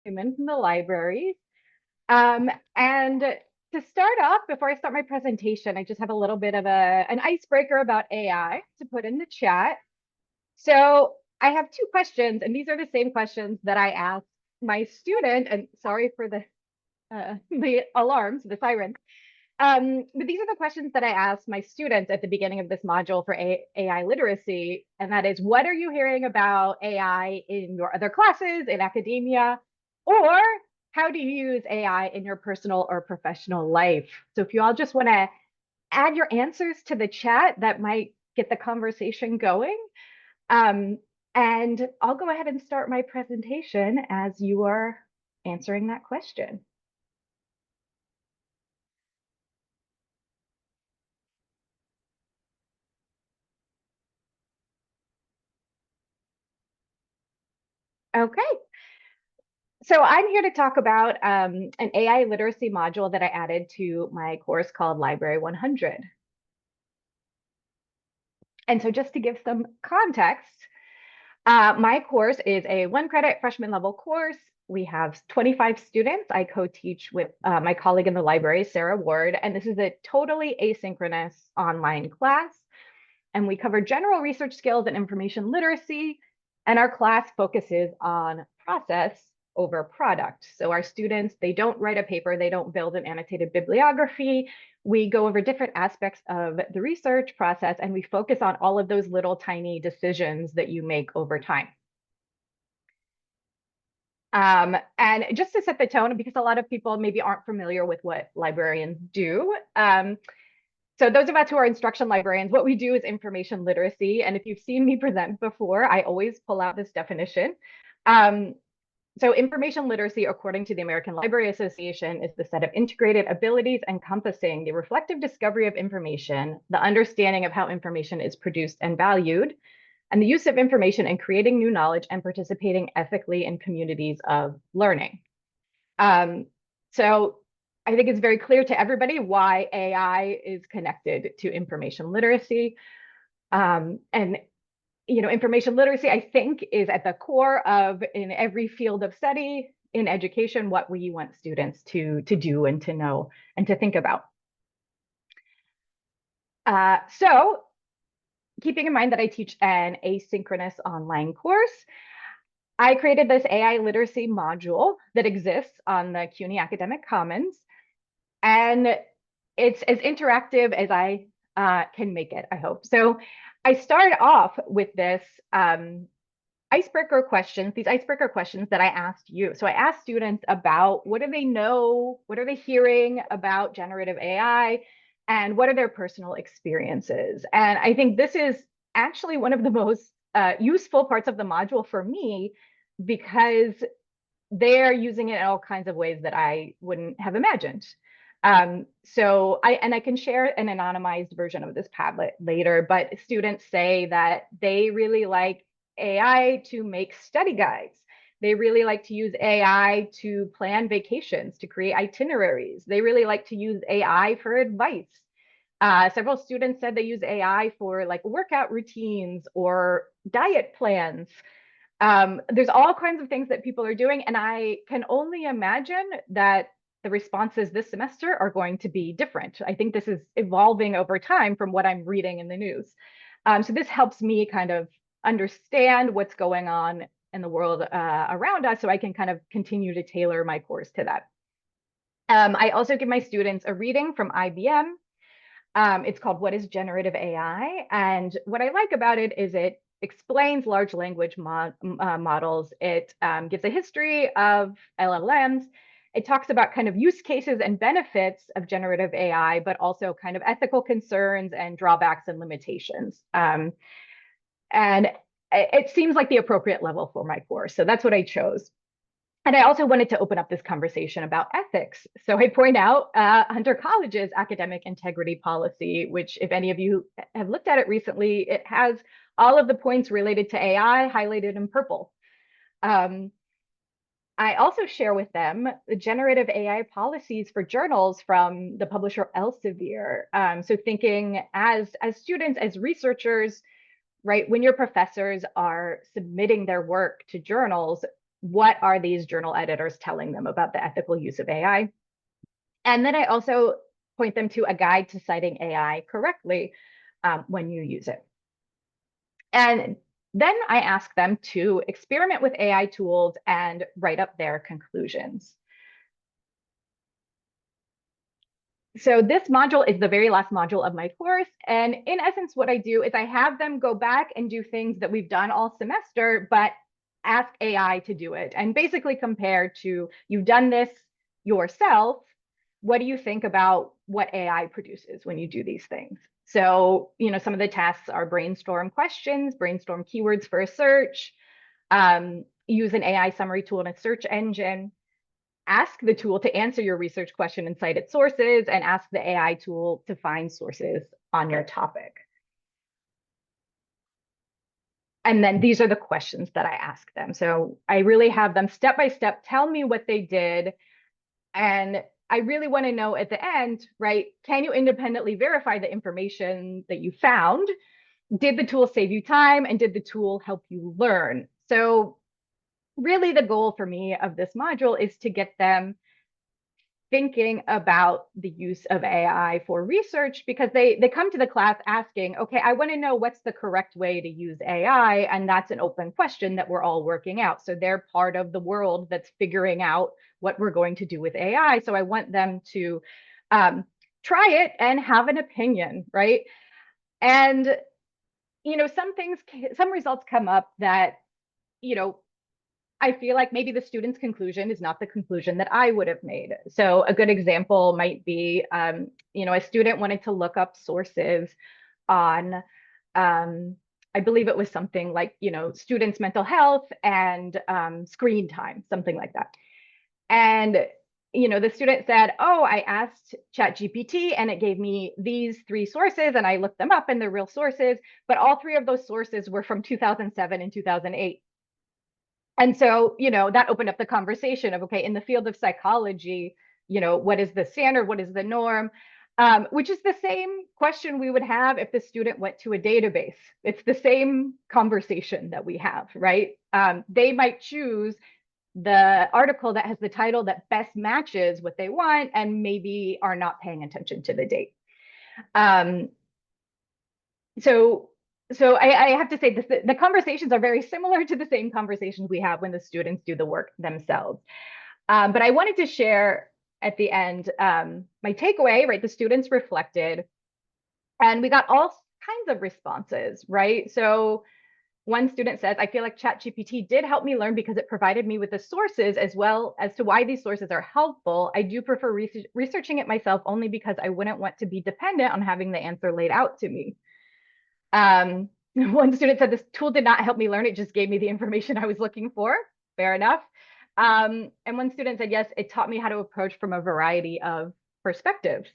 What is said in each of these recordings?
Newman from the library. And to start off, before I start my presentation, I just have a little bit of an icebreaker about AI to put in the chat. So I have two questions, and these are the same questions that I asked my student. And sorry for the alarms, the sirens. But these are the questions that I asked my students at the beginning of this module for AI literacy. And that is, what are you hearing about AI in your other classes, in academia, or how do you use AI in your personal or professional life? So if you all just want to add your answers to the chat, that might get the conversation going. And I'll go ahead and start my presentation as you are answering that question. Okay. So I'm here to talk about an AI literacy module that I added to my course called Library 100. And so just to give some context, my course is a 1-credit freshman level course. We have 25 students. I co-teach with my colleague in the library, Sarah Ward, and this is a totally asynchronous online class. And we cover general research skills and information literacy. And our class focuses on process over product. So our students, they don't write a paper, they don't build an annotated bibliography. We go over different aspects of the research process, and we focus on all of those little tiny decisions that you make over time. And just to set the tone, because a lot of people maybe aren't familiar with what librarians do, so those of us who are instruction librarians, what we do is information literacy. And if you've seen me present before, I always pull out this definition. So information literacy, according to the American Library Association, is the set of integrated abilities encompassing the reflective discovery of information, the understanding of how information is produced and valued, and the use of information in creating new knowledge and participating ethically in communities of learning. So I think it's very clear to everybody why AI is connected to information literacy. And information literacy, I think, is at the core of, in every field of study in education, what we want students to do and to know and to think about. So keeping in mind that I teach an asynchronous online course, I created this AI literacy module that exists on the CUNY Academic Commons. And it's as interactive as I can make it, I hope. So I start off with this icebreaker questions, these icebreaker questions that I asked you. So I asked students about what do they know, what are they hearing about generative AI, and what are their personal experiences. And I think this is actually one of the most useful parts of the module for me, because they're using it in all kinds of ways that I wouldn't have imagined. So I can share an anonymized version of this Padlet later, but students say that they really like AI to make study guides. They really like to use AI to plan vacations, to create itineraries. They really like to use AI for advice. Several students said they use AI for like workout routines or diet plans. There's all kinds of things that people are doing, and I can only imagine that the responses this semester are going to be different. I think this is evolving over time from what I'm reading in the news. So this helps me kind of understand what's going on in the world around us, so I can kind of continue to tailor my course to that. I also give my students a reading from IBM. It's called What is Generative AI? And what I like about it is it explains large language models. It gives a history of LLMs. It talks about kind of use cases and benefits of generative AI, but also kind of ethical concerns and drawbacks and limitations. And it seems like the appropriate level for my course. So that's what I chose. And I also wanted to open up this conversation about ethics. So I point out Hunter College's academic integrity policy, which if any of you have looked at it recently, it has all of the points related to AI highlighted in purple. I also share with them the generative AI policies for journals from the publisher Elsevier. So thinking as students, as researchers, right, when your professors are submitting their work to journals, what are these journal editors telling them about the ethical use of AI? And then I also point them to a guide to citing AI correctly when you use it. And then I ask them to experiment with AI tools and write up their conclusions. So this module is the very last module of my course. And in essence, what I do is I have them go back and do things that we've done all semester, but ask AI to do it and basically compare to, you've done this yourself. What do you think about what AI produces when you do these things? So, some of the tasks are brainstorm questions, brainstorm keywords for a search, use an AI summary tool in a search engine, ask the tool to answer your research question and cite its sources, and ask the AI tool to find sources on your topic. And then these are the questions that I ask them. So I really have them step by step tell me what they did. And I really want to know at the end, right? Can you independently verify the information that you found? Did the tool save you time? And did the tool help you learn? So really the goal for me of this module is to get them thinking about the use of AI for research, because they come to the class asking, okay, I want to know what's the correct way to use AI. And that's an open question that we're all working out. So they're part of the world that's figuring out what we're going to do with AI. So I want them to try it and have an opinion, right? And, some results come up that, I feel like maybe the student's conclusion is not the conclusion that I would have made. So a good example might be, a student wanted to look up sources on, I believe it was something like, students' mental health and screen time, something like that. And, the student said, oh, I asked ChatGPT and it gave me these 3 sources and I looked them up and they're real sources, but all 3 of those sources were from 2007 and 2008. And so, that opened up the conversation of, okay, in the field of psychology, what is the standard? What is the norm? Which is the same question we would have if the student went to a database. It's the same conversation that we have, right? They might choose the article that has the title that best matches what they want and maybe are not paying attention to the date. So I have to say the conversations are very similar to the same conversations we have when the students do the work themselves. But I wanted to share at the end my takeaway, right? The students reflected and we got all kinds of responses, right? So one student says, I feel like ChatGPT did help me learn because it provided me with the sources as well as to why these sources are helpful. I do prefer researching it myself only because I wouldn't want to be dependent on having the answer laid out to me. One student said this tool did not help me learn. It just gave me the information I was looking for. Fair enough. And one student said, yes, it taught me how to approach from a variety of perspectives.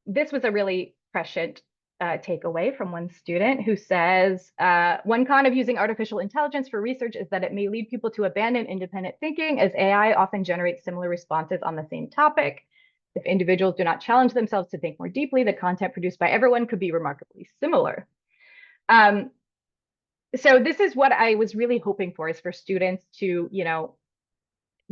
This was a really prescient takeaway from one student who says, one con of using artificial intelligence for research is that it may lead people to abandon independent thinking, as AI often generates similar responses on the same topic. If individuals do not challenge themselves to think more deeply, the content produced by everyone could be remarkably similar. So this is what I was really hoping for, is for students to,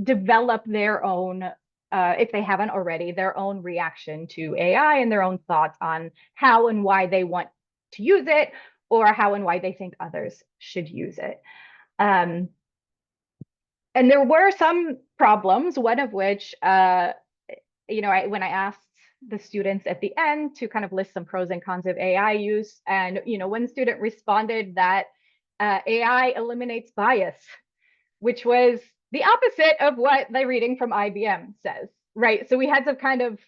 develop their own, if they haven't already, their own reaction to AI and their own thoughts on how and why they want to use it, or how and why they think others should use it. And there were some problems, one of which, when I asked the students at the end to kind of list some pros and cons of AI use, and one student responded that AI eliminates bias, which was the opposite of what the reading from IBM says, right? So we had to kind of,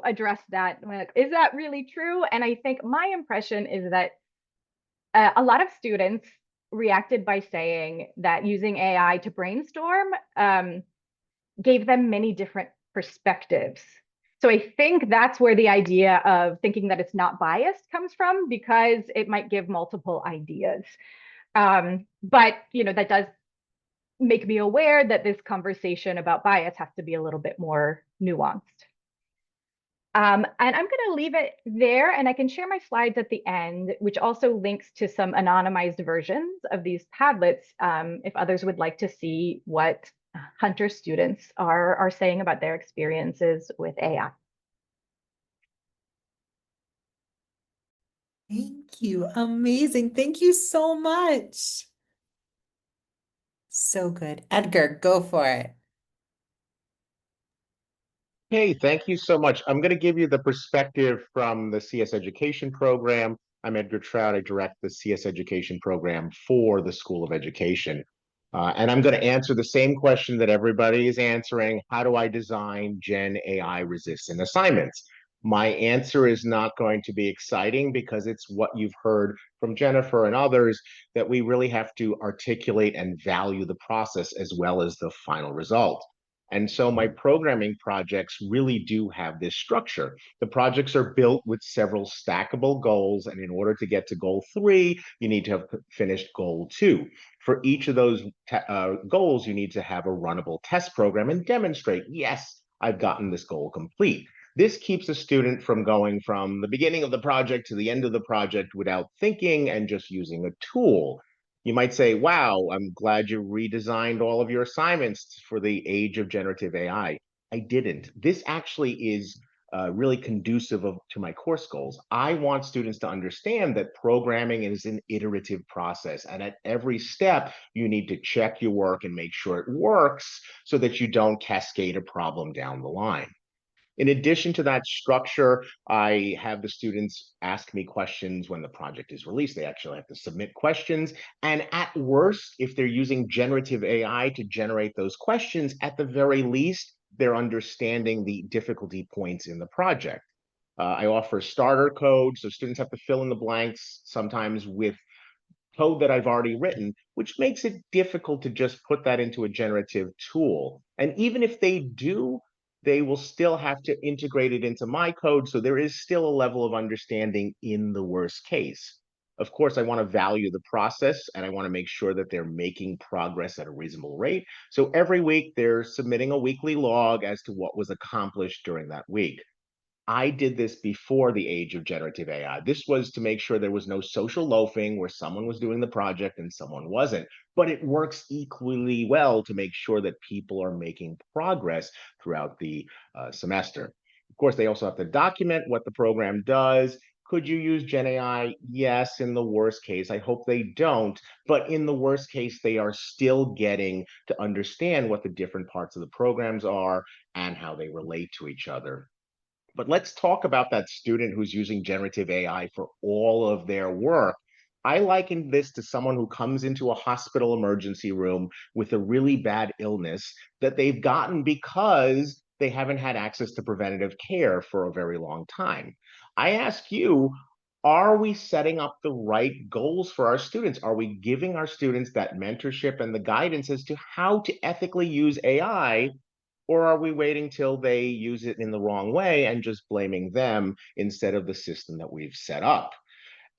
address that. Like, is that really true? And I think my impression is that a lot of students reacted by saying that using AI to brainstorm gave them many different perspectives. So I think that's where the idea of thinking that it's not biased comes from, because it might give multiple ideas. But that does make me aware that this conversation about bias has to be a little bit more nuanced. And I'm going to leave it there, and I can share my slides at the end, which also links to some anonymized versions of these Padlets, if others would like to see what Hunter students are saying about their experiences with AI. Thank you. Amazing. Thank you so much. So good. Edgar, go for it. Hey, thank you so much. I'm going to give you the perspective from the CS Education program. I'm Edgar Troudt. I direct the CS Education program for the School of Education. And I'm going to answer the same question that everybody is answering. How do I design Gen AI resistant assignments? My answer is not going to be exciting because it's what you've heard from Jennifer and others, that we really have to articulate and value the process as well as the final result. And so my programming projects really do have this structure. The projects are built with several stackable goals, and in order to get to goal 3, you need to have finished goal 2. For each of those goals, you need to have a runnable test program and demonstrate, yes, I've gotten this goal complete. This keeps a student from going from the beginning of the project to the end of the project without thinking and just using a tool. You might say, wow, I'm glad you redesigned all of your assignments for the age of generative AI. I didn't. This actually is really conducive to my course goals. I want students to understand that programming is an iterative process. And at every step, you need to check your work and make sure it works so that you don't cascade a problem down the line. In addition to that structure, I have the students ask me questions when the project is released. They actually have to submit questions. And at worst, if they're using generative AI to generate those questions, at the very least, they're understanding the difficulty points in the project. I offer starter code, so students have to fill in the blanks, sometimes with code that I've already written, which makes it difficult to just put that into a generative tool. And even if they do, they will still have to integrate it into my code. So there is still a level of understanding in the worst case. Of course, I want to value the process and I want to make sure that they're making progress at a reasonable rate. So every week they're submitting a weekly log as to what was accomplished during that week. I did this before the age of generative AI. This was to make sure there was no social loafing where someone was doing the project and someone wasn't. But it works equally well to make sure that people are making progress throughout the semester. Of course, they also have to document what the program does. Could you use Gen AI? Yes, in the worst case. I hope they don't. But in the worst case, they are still getting to understand what the different parts of the programs are and how they relate to each other. But let's talk about that student who's using generative AI for all of their work. I liken this to someone who comes into a hospital emergency room with a really bad illness that they've gotten because they haven't had access to preventative care for a very long time. I ask you, are we setting up the right goals for our students? Are we giving our students that mentorship and the guidance as to how to ethically use AI, or are we waiting till they use it in the wrong way and just blaming them instead of the system that we've set up?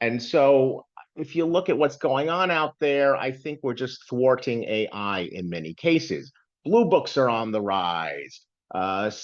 And so if you look at what's going on out there, I think we're just thwarting AI in many cases. Blue books are on the rise.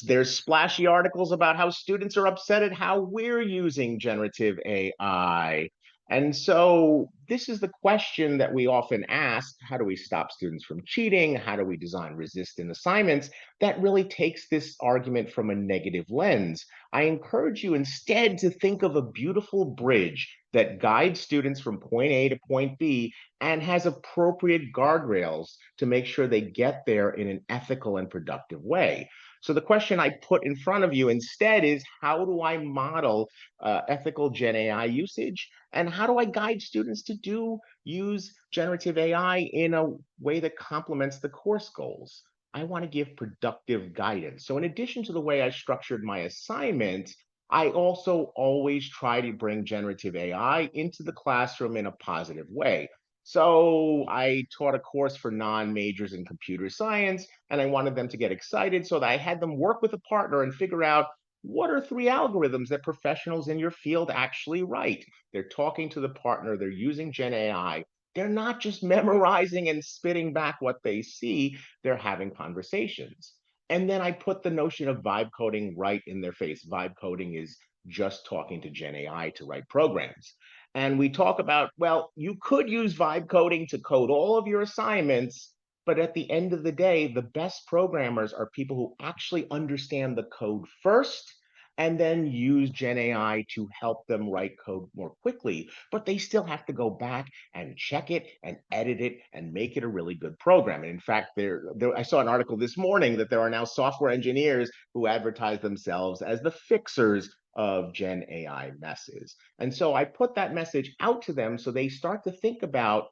There's splashy articles about how students are upset at how we're using generative AI. And so this is the question that we often ask: how do we stop students from cheating? How do we design resistant assignments? That really takes this argument from a negative lens. I encourage you instead to think of a beautiful bridge that guides students from point A to point B and has appropriate guardrails to make sure they get there in an ethical and productive way. So the question I put in front of you instead is, how do I model ethical Gen AI usage? And how do I guide students to use generative AI in a way that complements the course goals? I want to give productive guidance. So in addition to the way I structured my assignment, I also always try to bring generative AI into the classroom in a positive way. So I taught a course for non-majors in computer science, and I wanted them to get excited, so that I had them work with a partner and figure out, what are 3 algorithms that professionals in your field actually write? They're talking to the partner, they're using Gen AI. They're not just memorizing and spitting back what they see, they're having conversations. And then I put the notion of vibe coding right in their face. Vibe coding is just talking to Gen AI to write programs. And we talk about, well, you could use vibe coding to code all of your assignments, but at the end of the day, the best programmers are people who actually understand the code first and then use Gen AI to help them write code more quickly. But they still have to go back and check it and edit it and make it a really good program. And in fact, I saw an article this morning that there are now software engineers who advertise themselves as the fixers of Gen AI messes. And so I put that message out to them so they start to think about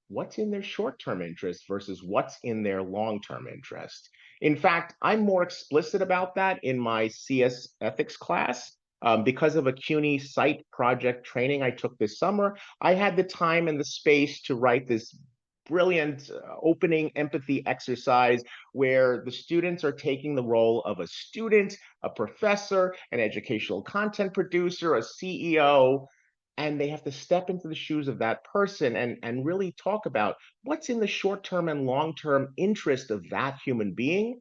what's in their short-term interest versus what's in their long-term interest. In fact, I'm more explicit about that in my CS ethics class. Because of a CUNY site project training I took this summer, I had the time and the space to write this brilliant opening empathy exercise where the students are taking the role of a student, a professor, an educational content producer, a CEO, and they have to step into the shoes of that person and really talk about what's in the short-term and long-term interest of that human being.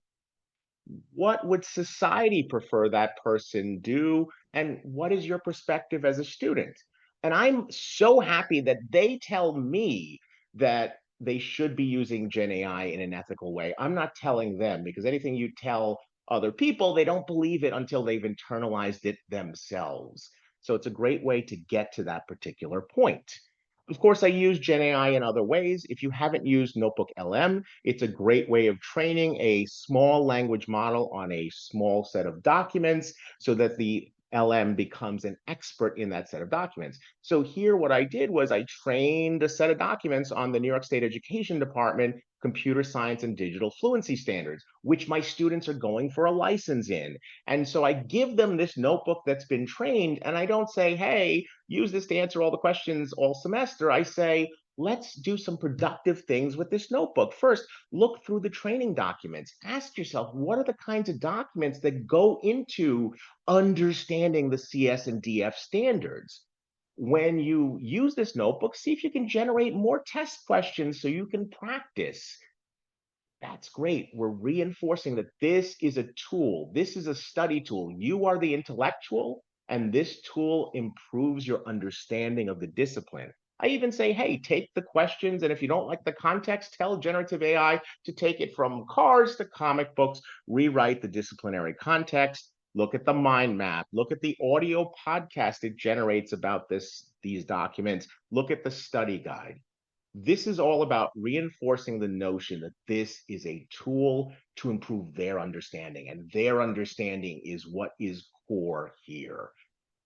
What would society prefer that person do? And what is your perspective as a student? And I'm so happy that they tell me that they should be using Gen AI in an ethical way. I'm not telling them, because anything you tell other people, they don't believe it until they've internalized it themselves. So it's a great way to get to that particular point. Of course, I use Gen AI in other ways. If you haven't used Notebook LM, it's a great way of training a small language model on a small set of documents so that the LM becomes an expert in that set of documents. So here what I did was I trained a set of documents on the New York State Education Department computer science and digital fluency standards, which my students are going for a license in. And so I give them this notebook that's been trained, and I don't say, hey, use this to answer all the questions all semester. I say, let's do some productive things with this notebook. First, look through the training documents. Ask yourself, what are the kinds of documents that go into understanding the CS and DF standards? When you use this notebook, see if you can generate more test questions so you can practice. That's great. We're reinforcing that this is a tool. This is a study tool. You are the intellectual, and this tool improves your understanding of the discipline. I even say, hey, take the questions, and if you don't like the context, tell generative AI to take it from cars to comic books, rewrite the disciplinary context, look at the mind map, look at the audio podcast it generates about these documents, look at the study guide. This is all about reinforcing the notion that this is a tool to improve their understanding, and their understanding is what is core here.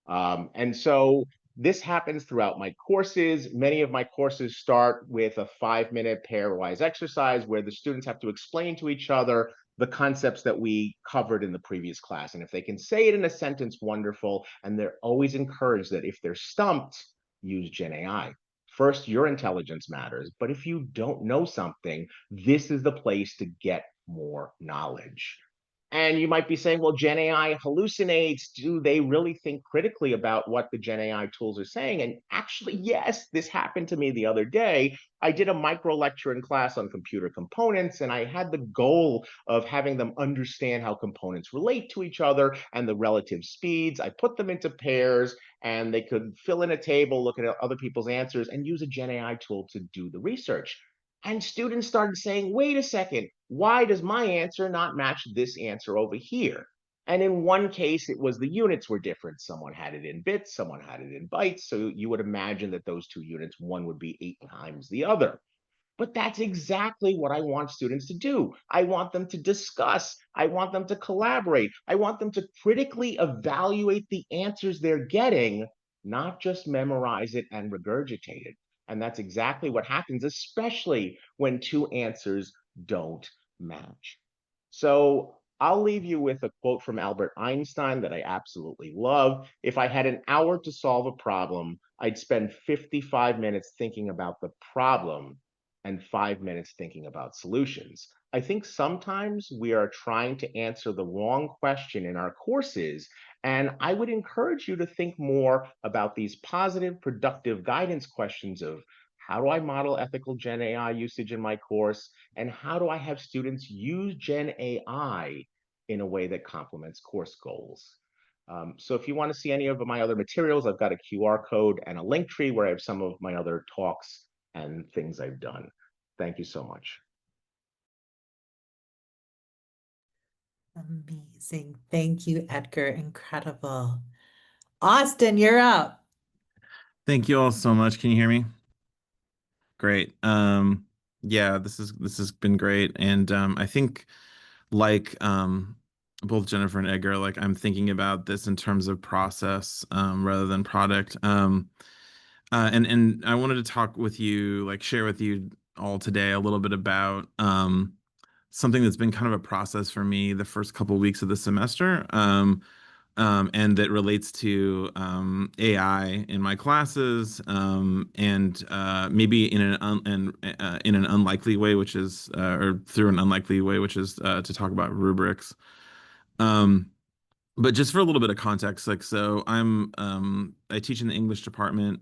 And so this happens throughout my courses. Many of my courses start with a 5-minute pairwise exercise where the students have to explain to each other the concepts that we covered in the previous class. And if they can say it in a sentence, wonderful. And they're always encouraged that if they're stumped, use Gen AI. First, your intelligence matters, but if you don't know something, this is the place to get more knowledge. And you might be saying, well, Gen AI hallucinates. Do they really think critically about what the Gen AI tools are saying? And actually, yes, this happened to me the other day. I did a micro lecture in class on computer components, and I had the goal of having them understand how components relate to each other and the relative speeds. I put them into pairs, and they could fill in a table, look at other people's answers, and use a Gen AI tool to do the research. And students started saying, wait a second, why does my answer not match this answer over here? And in one case, it was the units were different. Someone had it in bits, someone had it in bytes. So you would imagine that those two units, one would be 8 times the other. But that's exactly what I want students to do. I want them to discuss. I want them to collaborate. I want them to critically evaluate the answers they're getting, not just memorize it and regurgitate it. And that's exactly what happens, especially when two answers don't match. So I'll leave you with a quote from Albert Einstein that I absolutely love. If I had an hour to solve a problem, I'd spend 55 minutes thinking about the problem and 5 minutes thinking about solutions. I think sometimes we are trying to answer the wrong question in our courses, and I would encourage you to think more about these positive, productive guidance questions of how do I model ethical Gen AI usage in my course, and how do I have students use Gen AI in a way that complements course goals. So if you want to see any of my other materials, I've got a QR code and a link tree where I have some of my other talks and things I've done. Thank you so much. Amazing. Thank you, Edgar. Incredible. Austin, you're up. Thank you all so much. Can you hear me? Great. Yeah, this has been great. And I think like both Jennifer and Edgar, like I'm thinking about this in terms of process rather than product. And I wanted to talk with you, like share with you all today a little bit about something that's been kind of a process for me the first couple weeks of the semester. And that relates to AI in my classes, and maybe in in an unlikely way, which is or through an unlikely way, which is to talk about rubrics. Um, but just for a little bit of context, like so I teach in the English department,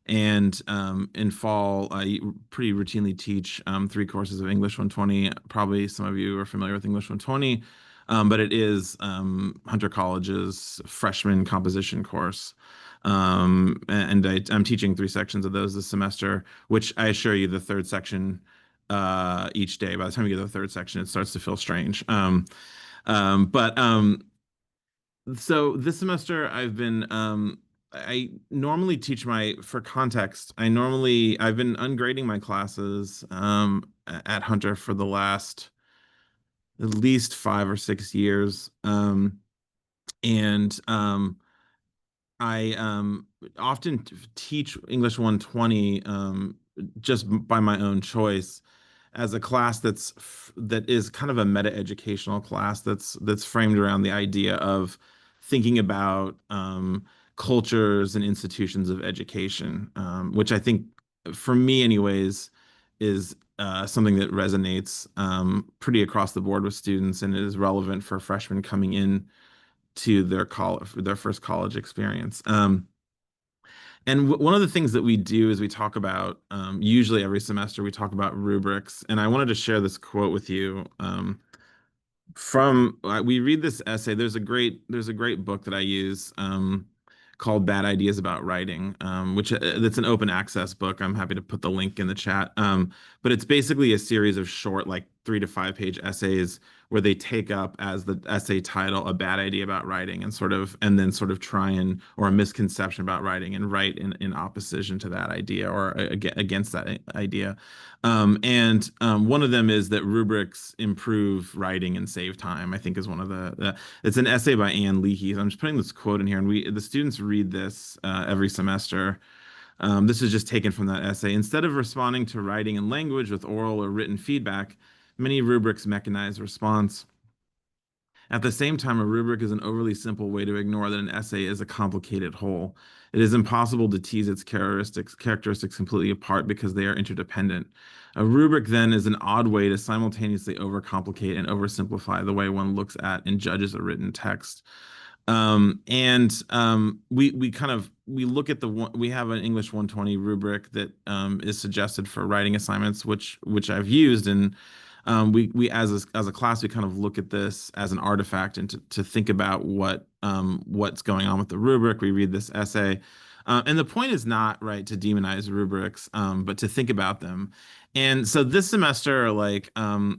and in fall I pretty routinely teach 3 courses of English 120. Probably some of you are familiar with English 120, but it is Hunter College's freshman composition course. And I'm teaching 3 sections of those this semester, which I assure you the third section each day. By the time you get to the third section, it starts to feel strange. But So this semester I normally teach for context, I've been ungrading my classes at Hunter for the last at least 5 or 6 years. And I often teach English 120 just by my own choice as a class that is kind of a meta educational class that's framed around the idea of thinking about cultures and institutions of education, which I think for me anyways is something that resonates pretty across the board with students and is relevant for freshmen coming in to their first college experience. And one of the things that we do is we talk about, usually every semester, we talk about rubrics. And I wanted to share this quote with you. We read this essay. There's a great book that I use called Bad Ideas About Writing, which that's an open access book. I'm happy to put the link in the chat. But it's basically a series of short, like 3 to 5 page essays where they take up as the essay title a bad idea about writing and then sort of or a misconception about writing and write in opposition to that idea or against that idea. One of them is that rubrics improve writing and save time, I think is one of it's an essay by Anne Leahy. I'm just putting this quote in here, and the students read this every semester. This is just taken from that essay. Instead of responding to writing and language with oral or written feedback, many rubrics mechanize response. At the same time, a rubric is an overly simple way to ignore that an essay is a complicated whole. It is impossible to tease its characteristics completely apart because they are interdependent. A rubric, then, is an odd way to simultaneously overcomplicate and oversimplify the way one looks at and judges a written text. We look at we have an English 120 rubric that is suggested for writing assignments, which I've used, and we as a class we kind of look at this as an artifact and to think about what's going on with the rubric. We read this essay, and the point is not right to demonize rubrics, but to think about them. And so this semester, like I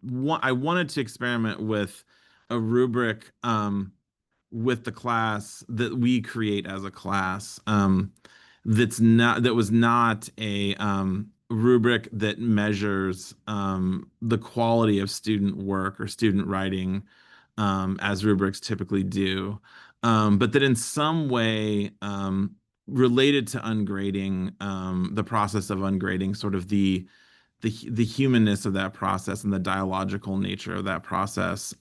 wanted to experiment with a rubric with the class that we create as a class, that was not a rubric that measures the quality of student work or student writing, as rubrics typically do, but that in some way related to ungrading, the process of ungrading, sort of the humanness of that process and the dialogical nature of that process.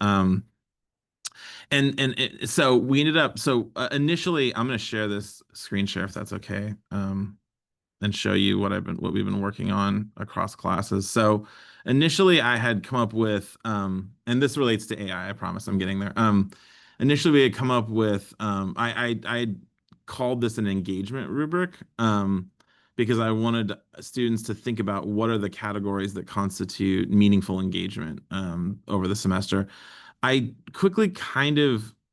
So we ended up, initially, I'm going to share this screen share if that's okay, and show you what we've been working on across classes. So initially I had come up with, and this relates to AI, I promise I'm getting there. Initially we had come up with, I called this an engagement rubric, because I wanted students to think about what are the categories that constitute meaningful engagement over the semester. I quickly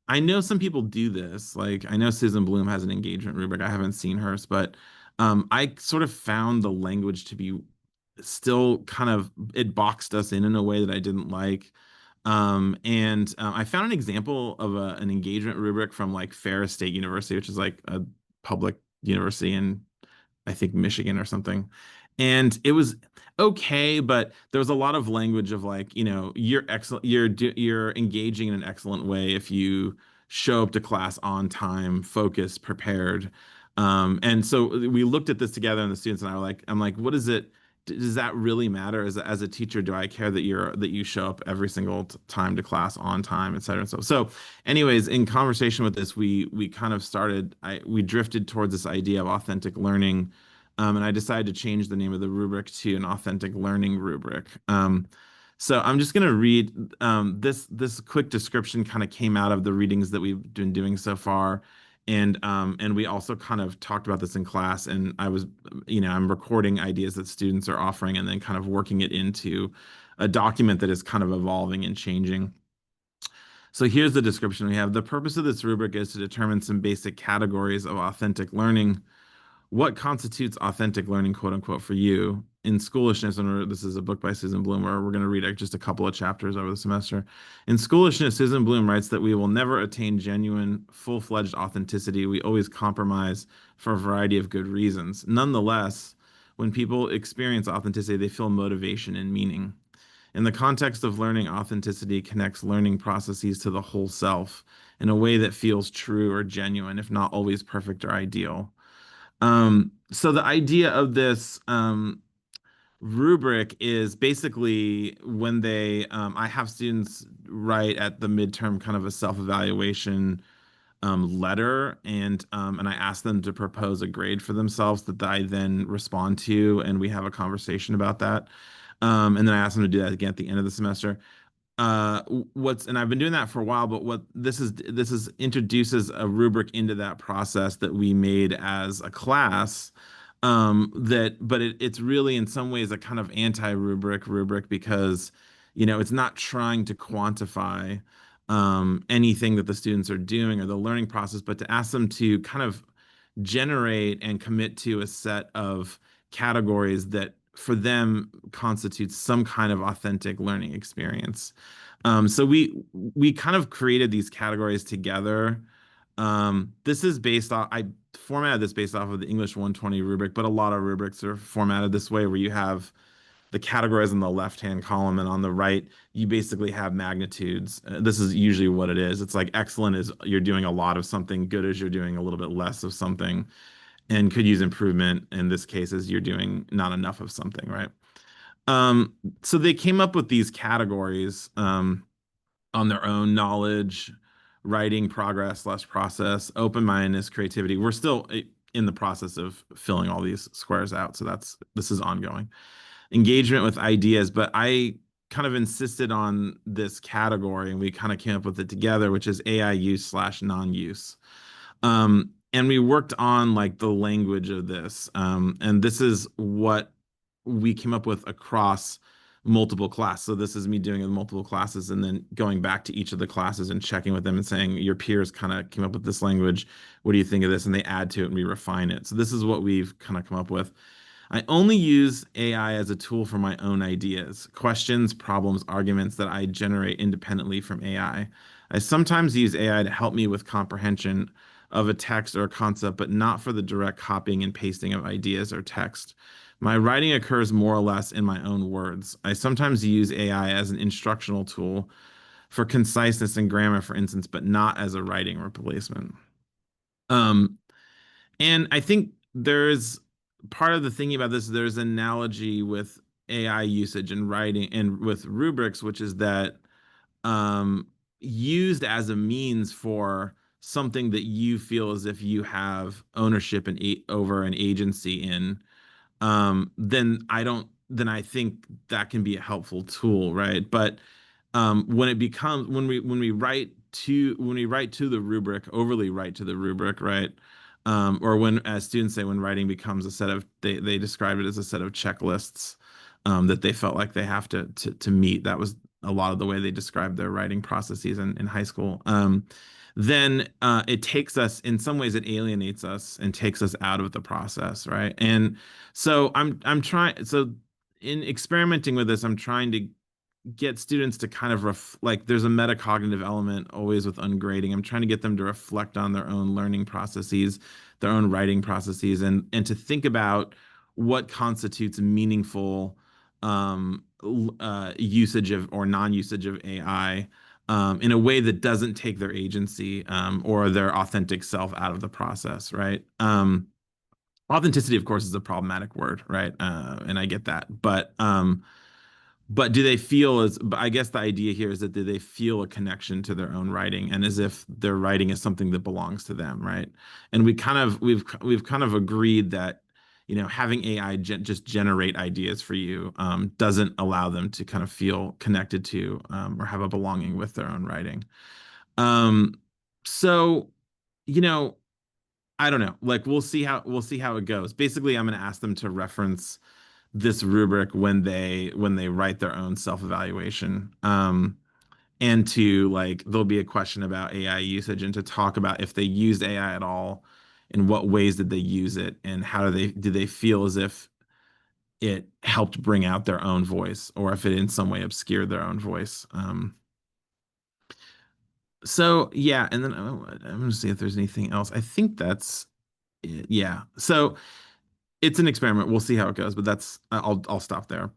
I know some people do this. Like I know Susan Bloom has an engagement rubric. I haven't seen hers, but I sort of found the language to be still kind of, it boxed us in a way that I didn't like. I found an example of an engagement rubric from like Ferris State University, which is like a public university in, I think, Michigan or something. And it was okay, but there was a lot of language of like, you're excellent, you're engaging in an excellent way if you show up to class on time, focused, prepared. And so we looked at this together, and the students and I were like, I'm like, what is it? Does that really matter as a teacher? Do I care that you show up every single time to class on time, et cetera? So anyways, in conversation with this, we kind of we drifted towards this idea of authentic learning. And I decided to change the name of the rubric to an authentic learning rubric. So I'm just going to read this quick description. Kind of came out of the readings that we've been doing so far. And we also kind of talked about this in class, and I'm recording ideas that students are offering and then kind of working it into a document that is kind of evolving and changing. So here's the description we have. The purpose of this rubric is to determine some basic categories of authentic learning. What constitutes authentic learning, quote unquote, for you? In Schoolishness, and this is a book by Susan Bloom, where we're going to read just a couple of chapters over the semester. In Schoolishness, Susan Bloom writes that we will never attain genuine, full-fledged authenticity. We always compromise for a variety of good reasons. Nonetheless, when people experience authenticity, they feel motivation and meaning. In the context of learning, authenticity connects learning processes to the whole self in a way that feels true or genuine, if not always perfect or ideal. So the idea of this rubric is basically when I have students write at the midterm kind of a self-evaluation letter, and I ask them to propose a grade for themselves that I then respond to, and we have a conversation about that. And then I ask them to do that again at the end of the semester. And I've been doing that for a while, but what this is introduces a rubric into that process that we made as a class, it's really in some ways a kind of rubric because it's not trying to quantify anything that the students are doing or the learning process, but to ask them to kind of generate and commit to a set of categories that for them constitutes some kind of authentic learning experience. So we kind of created these categories together. This is I formatted this based off of the English 120 rubric, but a lot of rubrics are formatted this way, where you have the categories in the left-hand column, and on the right, you basically have magnitudes. This is usually what it is. It's like excellent is you're doing a lot of something, good is you're doing a little bit less of something, and could use improvement in this case is you're doing not enough of something, right? So they came up with these categories on their own: knowledge, writing, progress, less process, open-mindedness, creativity. We're still in the process of filling all these squares out, so this is ongoing. Engagement with ideas, but I kind of insisted on this category, and we kind of came up with it together, which is AI use / non-use. And we worked on like the language of this. And this is what we came up with across multiple classes. So this is me doing it in multiple classes and then going back to each of the classes and checking with them and saying, your peers kind of came up with this language. What do you think of this? And they add to it and we refine it. So this is what we've kind of come up with. I only use AI as a tool for my own ideas, questions, problems, arguments that I generate independently from AI. I sometimes use AI to help me with comprehension of a text or a concept, but not for the direct copying and pasting of ideas or text. My writing occurs more or less in my own words. I sometimes use AI as an instructional tool for conciseness and grammar, for instance, but not as a writing replacement. And I think there's part of the thinking about this, there's an analogy with AI usage and writing and with rubrics, which is that used as a means for something that you feel as if you have ownership and over an agency in, then I think that can be a helpful tool, right? But when it becomes when we write to the rubric, overly write to the rubric, right? or when, as students say, when writing becomes a set of, they describe it as a set of checklists that they felt like they have to meet. That was a lot of the way they described their writing processes in high school. Then it takes us, in some ways, it alienates us and takes us out of the process, right? And so I'm trying. So in experimenting with this, I'm trying to get students to kind of like there's a metacognitive element always with ungrading. I'm trying to get them to reflect on their own learning processes, their own writing processes, and to think about what constitutes meaningful usage of or non-usage of AI in a way that doesn't take their agency or their authentic self out of the process, right? Authenticity, of course, is a problematic word, right? And I get that, but do they feel as, but I guess the idea here is that do they feel a connection to their own writing and as if their writing is something that belongs to them, right? And we've kind of agreed that, you know, having AI just generate ideas for you doesn't allow them to kind of feel connected to or have a belonging with their own writing. Um, so, you know, I don't know. Like we'll see how it goes. Basically, I'm going to ask them to reference this rubric when they write their own self-evaluation. And to like there'll be a question about AI usage and to talk about if they used AI at all, in what ways did they use it, and how do they feel as if it helped bring out their own voice or if it in some way obscured their own voice. So yeah, and then I'm gonna see if there's anything else. I think that's it. Yeah. So it's an experiment. We'll see how it goes, but that's I'll stop there.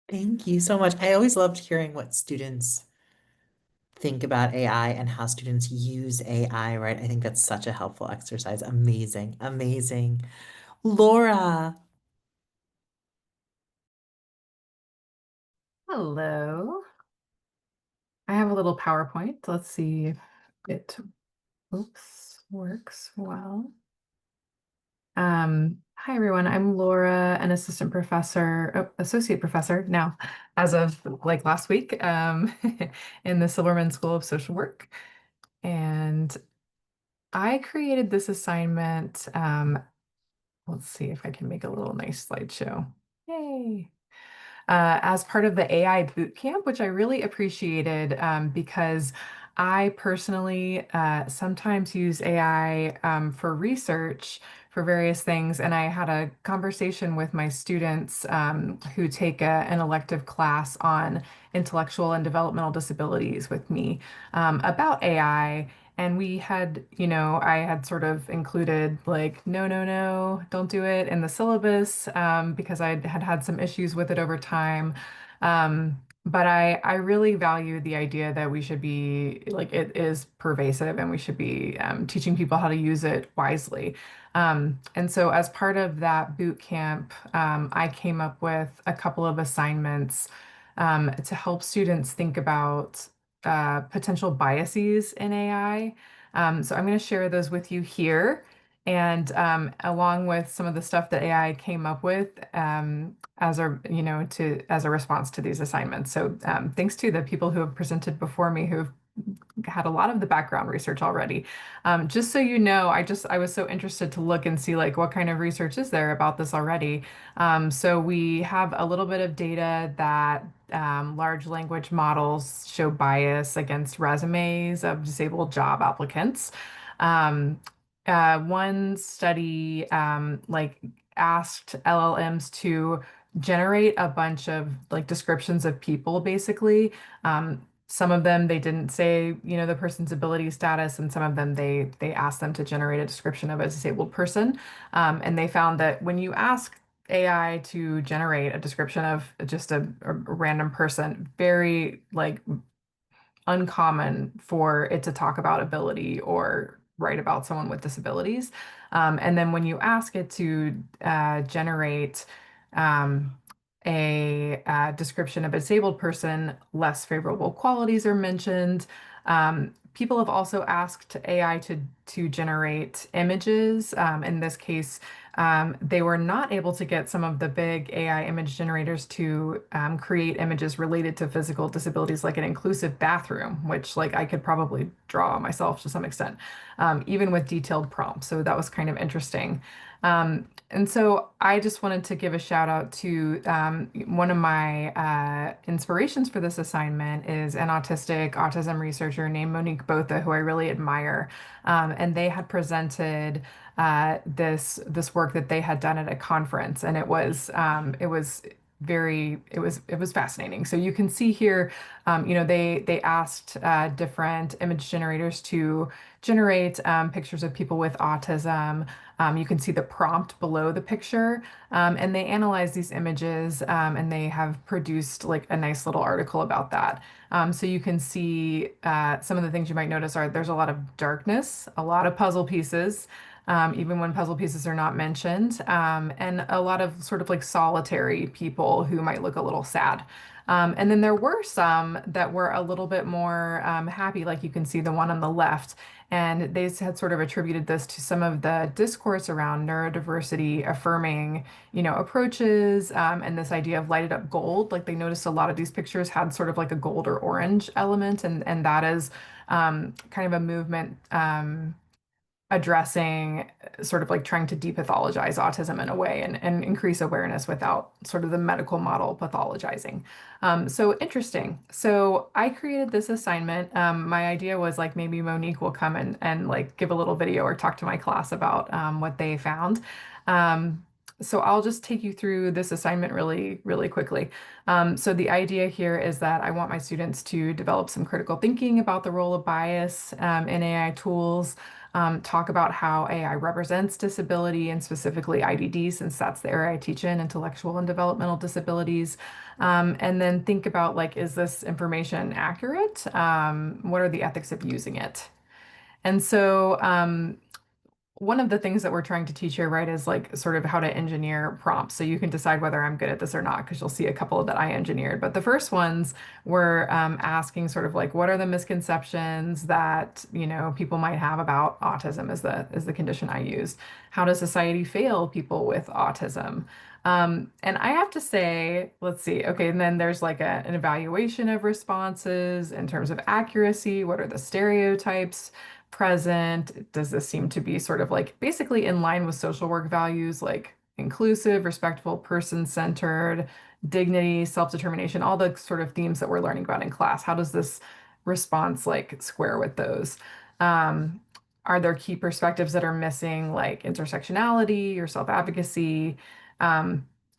Thank you so much. I always loved hearing what students think about AI and how students use AI, right? I think that's such a helpful exercise. Amazing, amazing. Laura. Hello. I have a little PowerPoint. Let's see if it, works well. Hi everyone. I'm Laura, an associate professor now, as of like last week, in the Silverman School of Social Work. And I created this assignment. Let's see if I can make a little nice slideshow. Yay. As part of the AI bootcamp, which I really appreciated because I personally sometimes use AI for research for various things. And I had a conversation with my students who take an elective class on intellectual and developmental disabilities with me about AI. And we had, I had sort of included like, no, no, no, don't do it in the syllabus because I had had some issues with it over time. But I really value the idea that we should be like, it is pervasive and we should be teaching people how to use it wisely. And so as part of that boot camp, I came up with a couple of assignments to help students think about potential biases in AI. So I'm going to share those with you here. And along with some of the stuff that AI came up with as a response to these assignments. So thanks to the people who have presented before me who've had a lot of the background research already. Just so you know, I was so interested to look and see like what kind of research is there about this already. So we have a little bit of data that large language models show bias against resumes of disabled job applicants. One study like asked LLMs to generate a bunch of like descriptions of people basically. Some of them they didn't say, the person's ability status, and some of them they asked them to generate a description of a disabled person. And they found that when you ask AI to generate a description of just a random person, very like uncommon for it to talk about ability or write about someone with disabilities. And then when you ask it to generate a description of a disabled person, less favorable qualities are mentioned. People have also asked AI to generate images. In this case, they were not able to get some of the big AI image generators to create images related to physical disabilities, like an inclusive bathroom, which like I could probably draw myself to some extent, even with detailed prompts. So that was kind of interesting. And so I just wanted to give a shout out to one of my inspirations for this assignment is an autism researcher named Monique Botha, who I really admire. And they had presented this work that they had done at a conference, and it was fascinating. So you can see here, they asked different image generators to generate pictures of people with autism. You can see the prompt below the picture, and they analyze these images, and they have produced like a nice little article about that. So you can see some of the things you might notice are there's a lot of darkness, a lot of puzzle pieces, even when puzzle pieces are not mentioned, and a lot of sort of like solitary people who might look a little sad. And then there were some that were a little bit more happy, like you can see the one on the left. And they had sort of attributed this to some of the discourse around neurodiversity affirming, approaches, and this idea of lighted up gold. Like they noticed a lot of these pictures had sort of like a gold or orange element, and that is kind of a movement addressing sort of like trying to depathologize autism in a way and increase awareness without sort of the medical model pathologizing. So interesting. So I created this assignment. My idea was like maybe Monique will come and like give a little video or talk to my class about what they found. So I'll just take you through this assignment really, really quickly. So the idea here is that I want my students to develop some critical thinking about the role of bias in AI tools, talk about how AI represents disability and specifically IDD, since that's the area I teach in, intellectual and developmental disabilities. And then think about like, is this information accurate? What are the ethics of using it? And so one of the things that we're trying to teach here, right, is like sort of how to engineer prompts. So you can decide whether I'm good at this or not, because you'll see a couple that I engineered. But the first ones were asking sort of like, what are the misconceptions that, people might have about autism is the condition I used? How does society fail people with autism? And I have to say, let's see, okay, and then there's like an evaluation of responses in terms of accuracy. What are the stereotypes present? Does this seem to be sort of like basically in line with social work values like inclusive, respectful, person-centered, dignity, self-determination, all the sort of themes that we're learning about in class? How does this response like square with those? Are there key perspectives that are missing, like intersectionality or self-advocacy,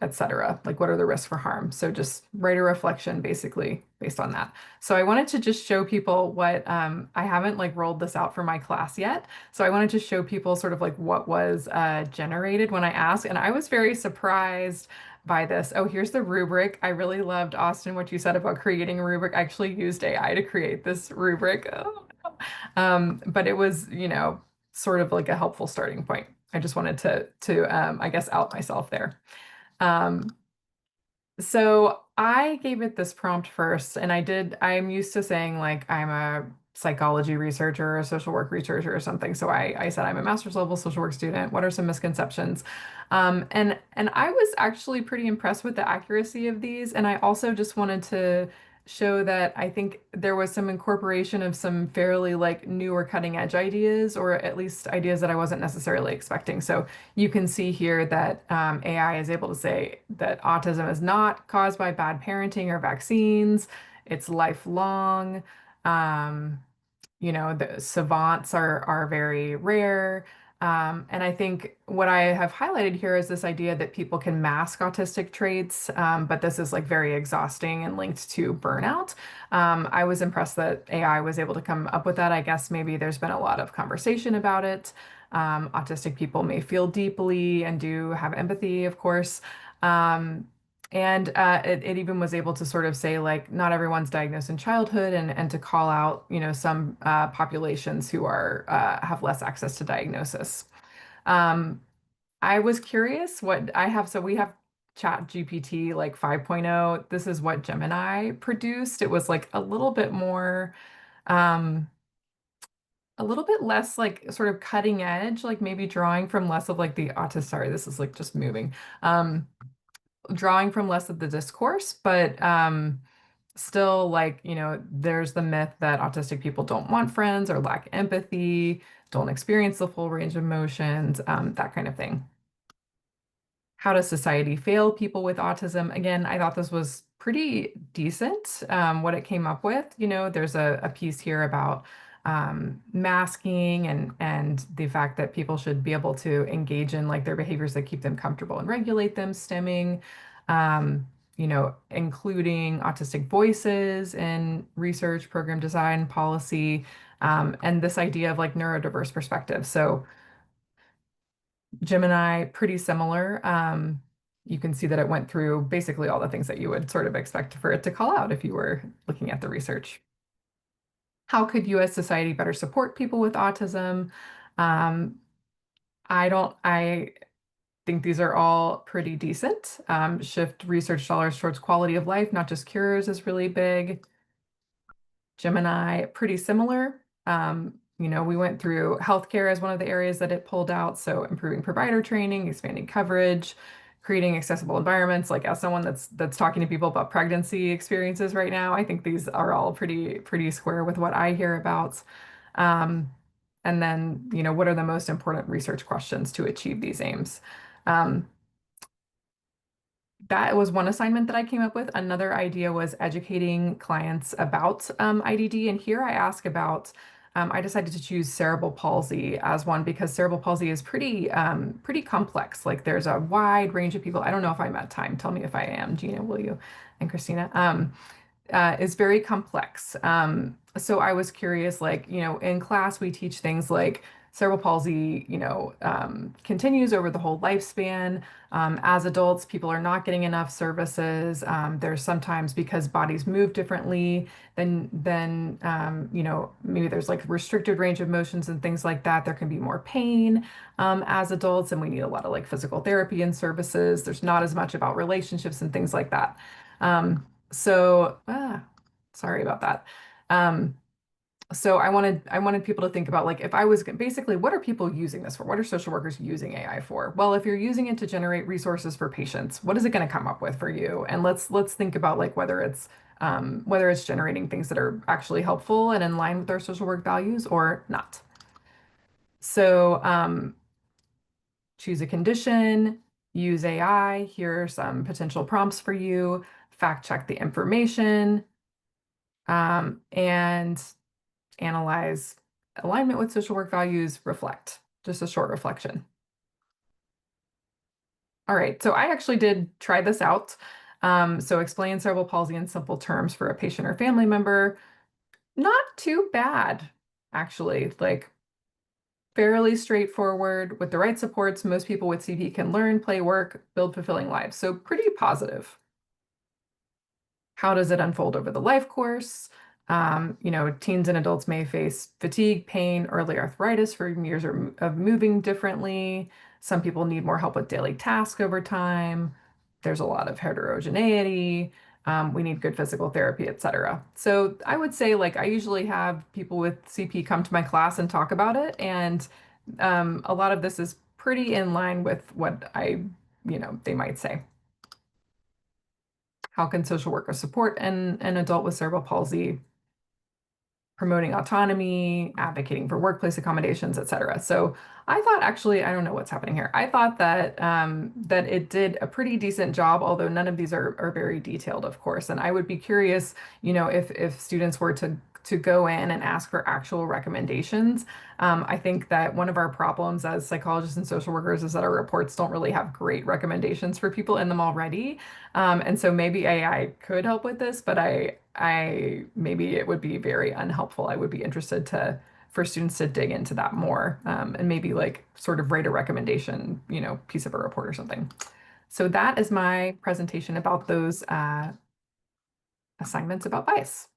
etc.? Like what are the risks for harm? So just write a reflection basically based on that. So I wanted to just show people what I haven't like rolled this out for my class yet. So I wanted to show people sort of like what was generated when I asked, and I was very surprised by this. Oh, here's the rubric. I really loved, Austin, what you said about creating a rubric. I actually used AI to create this rubric. Oh, no. But it was, sort of like a helpful starting point. I just wanted to I guess, out myself there. Um, so I gave it this prompt first, and I'm used to saying like I'm a psychology researcher or a social work researcher or something. So I said I'm a master's level social work student. What are some misconceptions? And I was actually pretty impressed with the accuracy of these. And I also just wanted to show that I think there was some incorporation of some fairly like new or cutting edge ideas, or at least ideas that I wasn't necessarily expecting. So you can see here that AI is able to say that autism is not caused by bad parenting or vaccines. It's lifelong. Um, the savants are very rare. And I think what I have highlighted here is this idea that people can mask autistic traits, but this is like very exhausting and linked to burnout. I was impressed that AI was able to come up with that. I guess maybe there's been a lot of conversation about it. Autistic people may feel deeply and do have empathy, of course. And it even was able to sort of say like not everyone's diagnosed in childhood, and to call out some populations who are have less access to diagnosis. Um, I was curious what I have. So we have Chat GPT like 5.0. This is what Gemini produced. It was like a little bit more A little bit less like sort of cutting edge, like maybe drawing from less of like the autism. Sorry, this is like just moving. Drawing from less of the discourse, but still like, there's the myth that autistic people don't want friends or lack empathy, don't experience the full range of emotions, that kind of thing. How does society fail people with autism? Again, I thought this was pretty decent, what it came up with. There's a piece here about masking and the fact that people should be able to engage in like their behaviors that keep them comfortable and regulate them, stemming, including autistic voices in research, program design, policy, and this idea of like neurodiverse perspective. So Gemini, pretty similar. You can see that it went through basically all the things that you would sort of expect for it to call out if you were looking at the research. How could you as society better support people with autism? I think these are all pretty decent. Shift research dollars towards quality of life, not just cures, is really big. Gemini, pretty similar. We went through healthcare as one of the areas that it pulled out. So improving provider training, expanding coverage, creating accessible environments. Like as someone that's talking to people about pregnancy experiences right now, I think these are all pretty square with what I hear about. And then, what are the most important research questions to achieve these aims? That was one assignment that I came up with. Another idea was educating clients about IDD. And here I ask about, I decided to choose cerebral palsy as one because cerebral palsy is pretty complex. Like there's a wide range of people. I don't know if I'm at time. Tell me if I am, Gina, will you? And Christina. Is very complex. So I was curious, like, in class we teach things like cerebral palsy, continues over the whole lifespan. As adults, people are not getting enough services. There's sometimes because bodies move differently, then maybe there's like restricted range of motions and things like that. There can be more pain as adults, and we need a lot of like physical therapy and services. There's not as much about relationships and things like that. So, sorry about that. So I wanted people to think about like if I was basically what are people using this for? What are social workers using AI for? Well, if you're using it to generate resources for patients, what is it going to come up with for you? And let's think about like whether it's generating things that are actually helpful and in line with our social work values or not. So choose a condition, use AI. Here are some potential prompts for you. Fact check the information, and analyze alignment with social work values, reflect, just a short reflection. All right, so I actually did try this out. So explain cerebral palsy in simple terms for a patient or family member. Not too bad, actually, like fairly straightforward. With the right supports, most people with CP can learn, play, work, build fulfilling lives. So pretty positive. How does it unfold over the life course? Teens and adults may face fatigue, pain, early arthritis from years of moving differently. Some people need more help with daily tasks over time. There's a lot of heterogeneity. We need good physical therapy, etc. So I would say, like, I usually have people with CP come to my class and talk about it. And a lot of this is pretty in line with what they might say. How can social workers support an adult with cerebral palsy? Promoting autonomy, advocating for workplace accommodations, et cetera. So I thought actually, I don't know what's happening here. I thought that that it did a pretty decent job, although none of these are very detailed, of course. And I would be curious, if students were to go in and ask for actual recommendations. I think that one of our problems as psychologists and social workers is that our reports don't really have great recommendations for people in them already. And so maybe AI could help with this, but I maybe it would be very unhelpful. I would be interested for students to dig into that more, and maybe like sort of write a recommendation, piece of a report or something. So that is my presentation about those assignments about bias.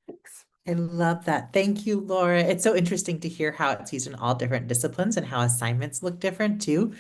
Thanks. I love that. Thank you, Laura. It's so interesting to hear how it's used in all different disciplines and how assignments look different too.